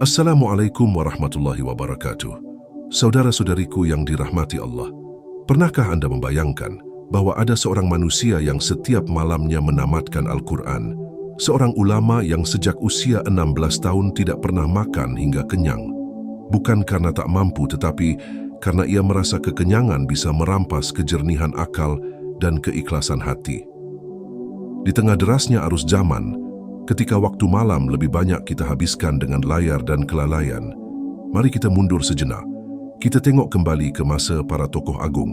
Assalamualaikum warahmatullahi wabarakatuh. Saudara-saudariku yang dirahmati Allah, pernahkah Anda membayangkan bahwa ada seorang manusia yang setiap malamnya menamatkan Al-Quran? Seorang ulama yang sejak usia 16 tahun tidak pernah makan hingga kenyang. Bukan karena tak mampu, tetapi karena ia merasa kekenyangan bisa merampas kejernihan akal dan keikhlasan hati. Di tengah derasnya arus zaman, ketika waktu malam lebih banyak kita habiskan dengan layar dan kelalaian, mari kita mundur sejenak. Kita tengok kembali ke masa para tokoh agung.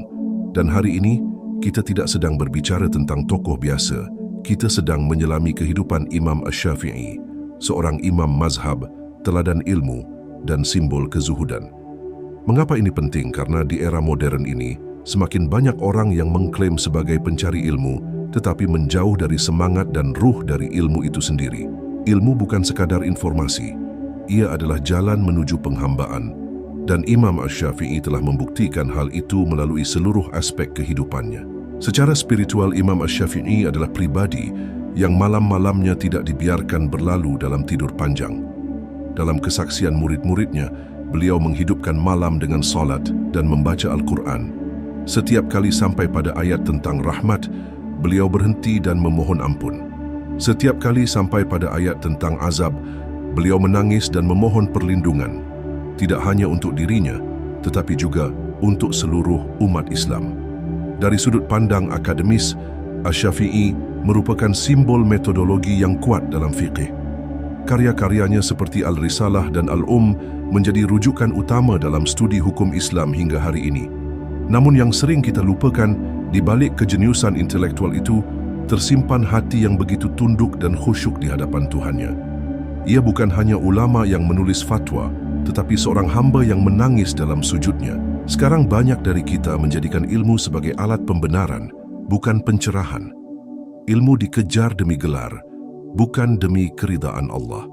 Dan hari ini, kita tidak sedang berbicara tentang tokoh biasa. Kita sedang menyelami kehidupan Imam Asy-Syafi'i, seorang imam mazhab, teladan ilmu, dan simbol kezuhudan. Mengapa ini penting? Karena di era modern ini, semakin banyak orang yang mengklaim sebagai pencari ilmu, tetapi menjauh dari semangat dan ruh dari ilmu itu sendiri. Ilmu bukan sekadar informasi, ia adalah jalan menuju penghambaan, dan Imam Asy-Syafi'i telah membuktikan hal itu melalui seluruh aspek kehidupannya. Secara spiritual, Imam Asy-Syafi'i adalah pribadi yang malam-malamnya tidak dibiarkan berlalu dalam tidur panjang. Dalam kesaksian murid-muridnya, beliau menghidupkan malam dengan salat dan membaca Al-Quran. Setiap kali sampai pada ayat tentang rahmat, beliau berhenti dan memohon ampun. Setiap kali sampai pada ayat tentang azab, beliau menangis dan memohon perlindungan, tidak hanya untuk dirinya, tetapi juga untuk seluruh umat Islam. Dari sudut pandang akademis, Asy-Syafi'i merupakan simbol metodologi yang kuat dalam fiqih. Karya-karyanya seperti Al-Risalah dan menjadi rujukan utama dalam studi hukum Islam hingga hari ini. Namun yang sering kita lupakan, di balik kejeniusan intelektual itu, tersimpan hati yang begitu tunduk dan khusyuk di hadapan Tuhannya. Ia bukan hanya ulama yang menulis fatwa, tetapi seorang hamba yang menangis dalam sujudnya. Sekarang banyak dari kita menjadikan ilmu sebagai alat pembenaran, bukan pencerahan. Ilmu dikejar demi gelar, bukan demi keridaan Allah.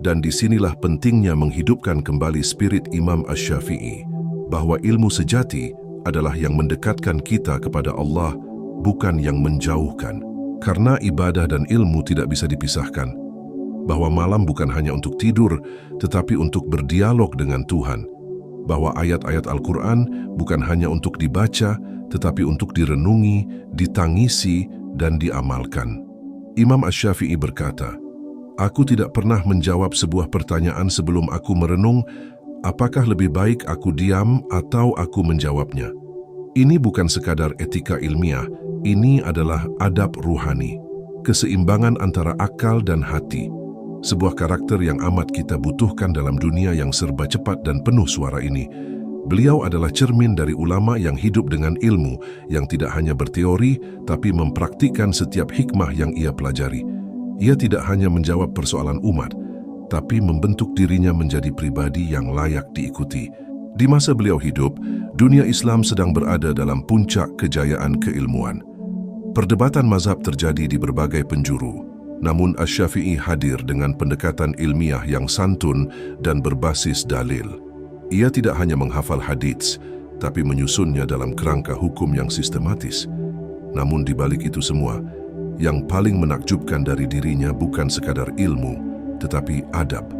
Dan disinilah pentingnya menghidupkan kembali spirit Imam Asy-Syafi'i, bahwa ilmu sejati adalah yang mendekatkan kita kepada Allah, bukan yang menjauhkan. Karena ibadah dan ilmu tidak bisa dipisahkan. Bahwa malam bukan hanya untuk tidur, tetapi untuk berdialog dengan Tuhan. Bahwa ayat-ayat Al-Quran bukan hanya untuk dibaca, tetapi untuk direnungi, ditangisi, dan diamalkan. Imam Asy-Syafi'i berkata, "Aku tidak pernah menjawab sebuah pertanyaan sebelum aku merenung, apakah lebih baik aku diam atau aku menjawabnya?" Ini bukan sekadar etika ilmiah, ini adalah adab ruhani, keseimbangan antara akal dan hati. Sebuah karakter yang amat kita butuhkan dalam dunia yang serba cepat dan penuh suara ini. Beliau adalah cermin dari ulama yang hidup dengan ilmu, yang tidak hanya berteori, tapi mempraktikkan setiap hikmah yang ia pelajari. Ia tidak hanya menjawab persoalan umat, tapi membentuk dirinya menjadi pribadi yang layak diikuti. Di masa beliau hidup, dunia Islam sedang berada dalam puncak kejayaan keilmuan. Perdebatan mazhab terjadi di berbagai penjuru, namun Asy-Syafi'i hadir dengan pendekatan ilmiah yang santun dan berbasis dalil. Ia tidak hanya menghafal hadits, tapi menyusunnya dalam kerangka hukum yang sistematis. Namun di balik itu semua, yang paling menakjubkan dari dirinya bukan sekadar ilmu, tetapi adab.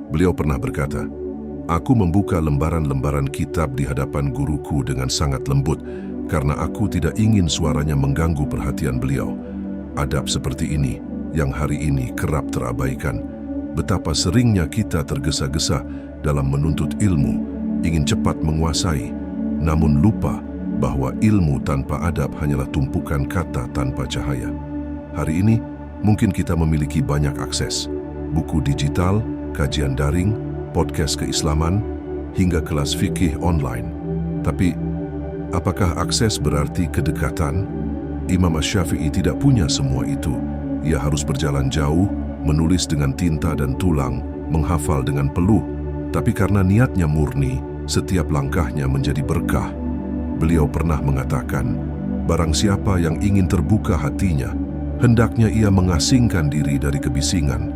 Beliau pernah berkata, "Aku membuka lembaran-lembaran kitab di hadapan guruku dengan sangat lembut, karena aku tidak ingin suaranya mengganggu perhatian beliau." Adab seperti ini, yang hari ini kerap terabaikan. Betapa seringnya kita tergesa-gesa dalam menuntut ilmu, ingin cepat menguasai, namun lupa bahwa ilmu tanpa adab hanyalah tumpukan kata tanpa cahaya. Hari ini, mungkin kita memiliki banyak akses, buku digital, kajian daring, podcast keislaman, hingga kelas fikih online. Tapi, apakah akses berarti kedekatan? Imam Asy-Syafi'i tidak punya semua itu. Ia harus berjalan jauh, menulis dengan tinta dan tulang, menghafal dengan peluh. Tapi karena niatnya murni, setiap langkahnya menjadi berkah. Beliau pernah mengatakan, barang siapa yang ingin terbuka hatinya, hendaknya ia mengasingkan diri dari kebisingan,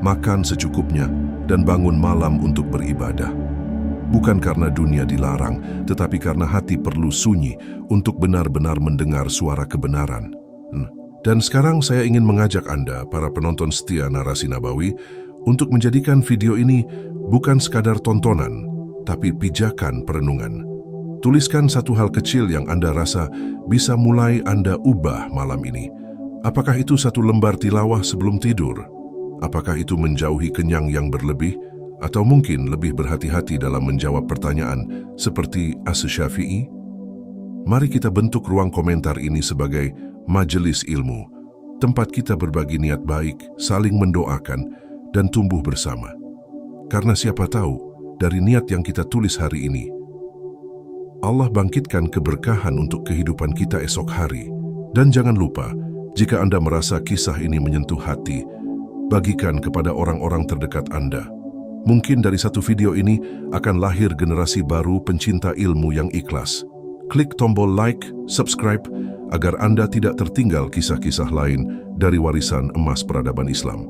makan secukupnya, dan bangun malam untuk beribadah. Bukan karena dunia dilarang, tetapi karena hati perlu sunyi untuk benar-benar mendengar suara kebenaran. Dan sekarang saya ingin mengajak Anda, para penonton setia Narasi Nabawi, untuk menjadikan video ini bukan sekadar tontonan, tapi pijakan perenungan. Tuliskan satu hal kecil yang Anda rasa bisa mulai Anda ubah malam ini. Apakah itu satu lembar tilawah sebelum tidur? Apakah itu menjauhi kenyang yang berlebih? Atau mungkin lebih berhati-hati dalam menjawab pertanyaan seperti As-Syafi'i? Mari kita bentuk ruang komentar ini sebagai majelis ilmu, tempat kita berbagi niat baik, saling mendoakan, dan tumbuh bersama. Karena siapa tahu, dari niat yang kita tulis hari ini, Allah bangkitkan keberkahan untuk kehidupan kita esok hari. Dan jangan lupa, jika Anda merasa kisah ini menyentuh hati, bagikan kepada orang-orang terdekat Anda. Mungkin dari satu video ini akan lahir generasi baru pencinta ilmu yang ikhlas. Klik tombol like, subscribe, agar Anda tidak tertinggal kisah-kisah lain dari warisan emas peradaban Islam.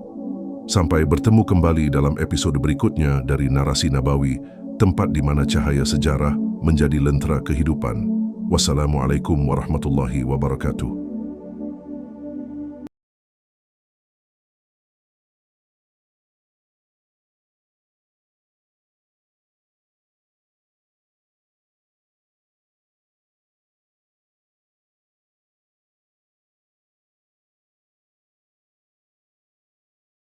Sampai bertemu kembali dalam episode berikutnya dari Narasi Nabawi, tempat di mana cahaya sejarah menjadi lentera kehidupan. Wassalamualaikum warahmatullahi wabarakatuh.